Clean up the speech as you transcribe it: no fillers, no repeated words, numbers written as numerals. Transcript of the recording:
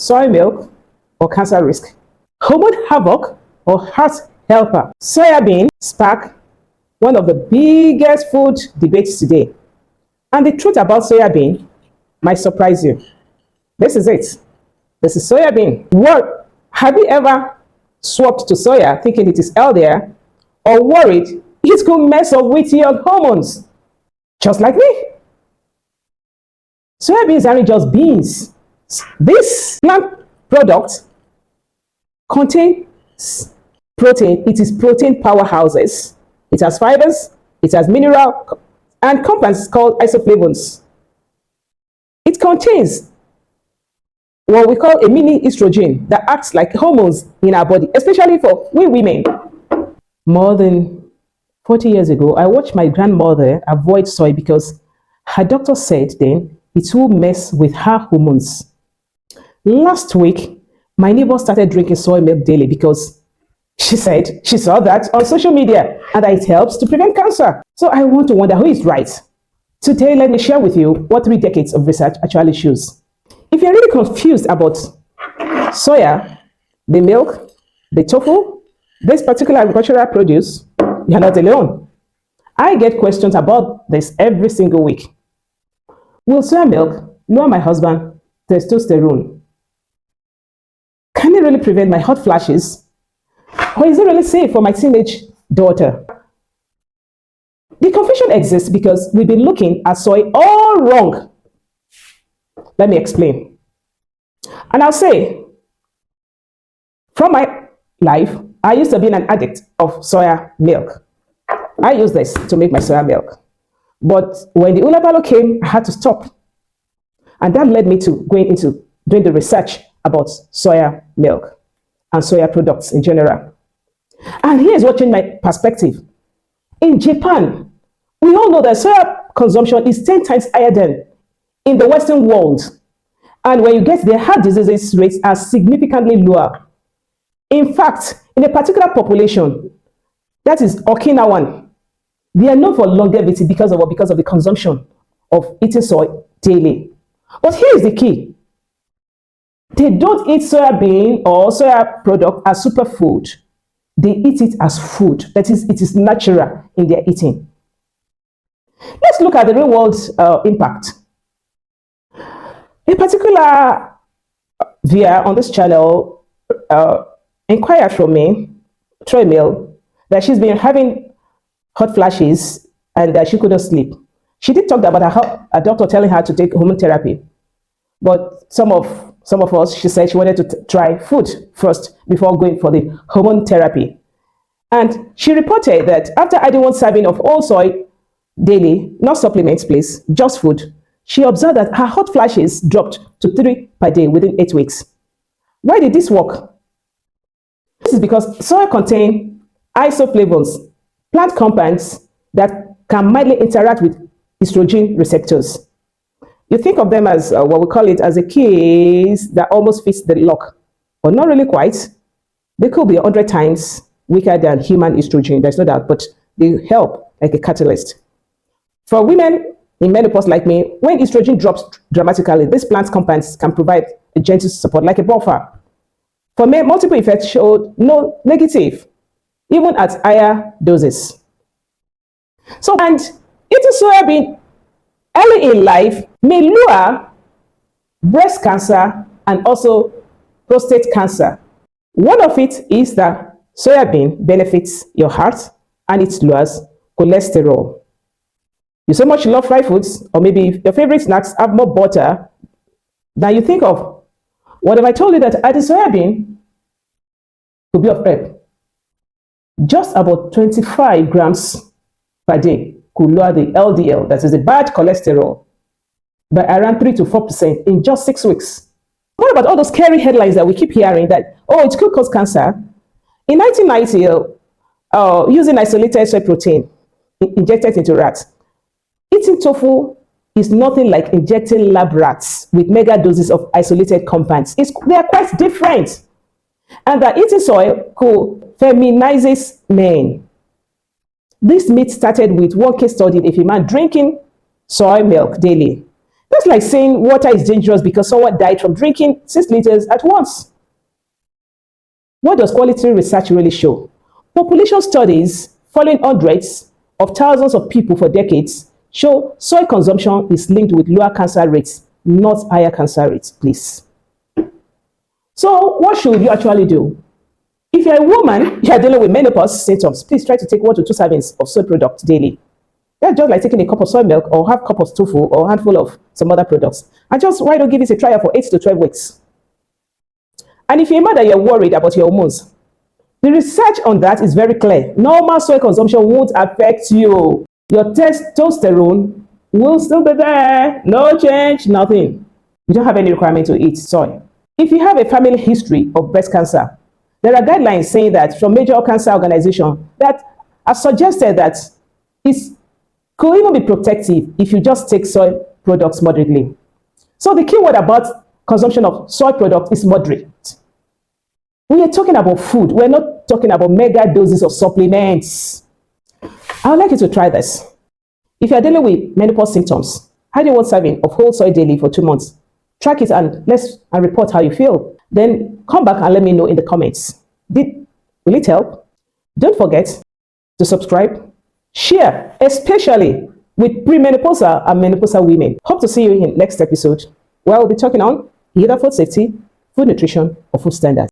soy milk or cancer risk, hormone havoc or heart helper. Soya bean spark one of the biggest food debates today. And the truth about soya bean might surprise you. This is it. This is soya bean. What have you ever swapped to soya thinking it is healthier or worried it could mess up with your hormones? Just like me. Soya beans aren't just beans. This plant product contains protein. It is protein powerhouses. It has fibers, it has mineral and compounds called isoflavones. It contains what we call a mini estrogen that acts like hormones in our body, especially for we women. More than 40 years ago, I watched my grandmother avoid soy because her doctor said then it will mess with her hormones. Last week, my neighbor started drinking soy milk daily because she said she saw that on social media and that it helps to prevent cancer. So I want to wonder who is right. Today, let me share with you what 3 decades of research actually shows. If you're really confused about soya, the milk, the tofu, this particular agricultural produce, you're not alone. I get questions about this every single week. Will soya milk lower my husband's testosterone? Can it really prevent my hot flashes? Or is it really safe for my teenage daughter? The confusion exists because we've been looking at soy all wrong. Let me explain. And I'll say, from my life, I used to be an addict of soya milk. I use this to make my soya milk. But when the Ulabalo came, I had to stop. And that led me to going into doing the research about soya milk and soya products in general. And here's what changed my perspective. In Japan, we all know that soya consumption is 10 times higher than in the Western world. And when you get there, heart diseases rates are significantly lower. In fact, in a particular population, that is Okinawan, they are known for longevity because of what? Because of the consumption of eating soy daily. But here is the key. They don't eat soya bean or soya product as superfood. They eat it as food. That is, it is natural in their eating. Let's look at the real world impact. A particular viewer on this channel inquired from me, Troy Mill, that she's been having hot flashes and that she couldn't sleep. She did talk about a doctor telling her to take hormone therapy. But some of us, she said she wanted to try food first before going for the hormone therapy. And she reported that after adding 1 serving of all soy daily, not supplements, please, just food, she observed that her hot flashes dropped to 3 per day within 8 weeks. Why did this work? This is because soy contains isoflavones, plant compounds that can mildly interact with estrogen receptors. You think of them as what we call it as a keys that almost fits the lock, but not really quite. They could be 100 times weaker than human estrogen, there's no doubt, but they help like a catalyst. For women in menopause like me, when estrogen drops dramatically, these plant compounds can provide a gentle support like a buffer. For me, multiple effects showed no negative, even at higher doses. So, and eating soya bean early in life may lure breast cancer and also prostate cancer. One of it is that soya bean benefits your heart and it lowers cholesterol. You so much love fried foods, or maybe your favorite snacks have more butter than you think of. What if I told you that adding soya bean could be of help? Just about 25 grams per day could lower the LDL, that is the bad cholesterol, by around 3 to 4% in just 6 weeks. What about all those scary headlines that we keep hearing that, oh, it could cause cancer? In 1990, using isolated soy protein injected into rats, eating tofu is nothing like injecting lab rats with mega doses of isolated compounds. They are quite different. And that eating soy could feminizes men. This myth started with one case study of a man drinking soy milk daily. That's like saying water is dangerous because someone died from drinking 6 liters at once. What does quality research really show? Population studies following hundreds of thousands of people for decades show soy consumption is linked with lower cancer rates, not higher cancer rates, please. So what should you actually do? If you're a woman, you are dealing with menopause symptoms, please try to take 1 to 2 servings of soy product daily. That's just like taking a cup of soy milk or half cup of tofu or a handful of some other products. And just why don't give it a trial for 8 to 12 weeks? And if you're a mother, you're worried about your hormones, the research on that is very clear. Normal soy consumption won't affect you. Your testosterone will still be there. No change, nothing. You don't have any requirement to eat soy. If you have a family history of breast cancer, there are guidelines saying that from major cancer organizations that have suggested that it could even be protective if you just take soy products moderately. So the key word about consumption of soy products is moderate. We are talking about food. We're not talking about mega doses of supplements. I would like you to try this. If you're dealing with menopause symptoms, have 1 serving of whole soy daily for 2 months. Track it and report how you feel. Then come back and let me know in the comments. Will it help? Don't forget to subscribe, share, especially with premenopausal and menopausal women. Hope to see you in next episode where we'll be talking on either food safety, food nutrition, or food standards.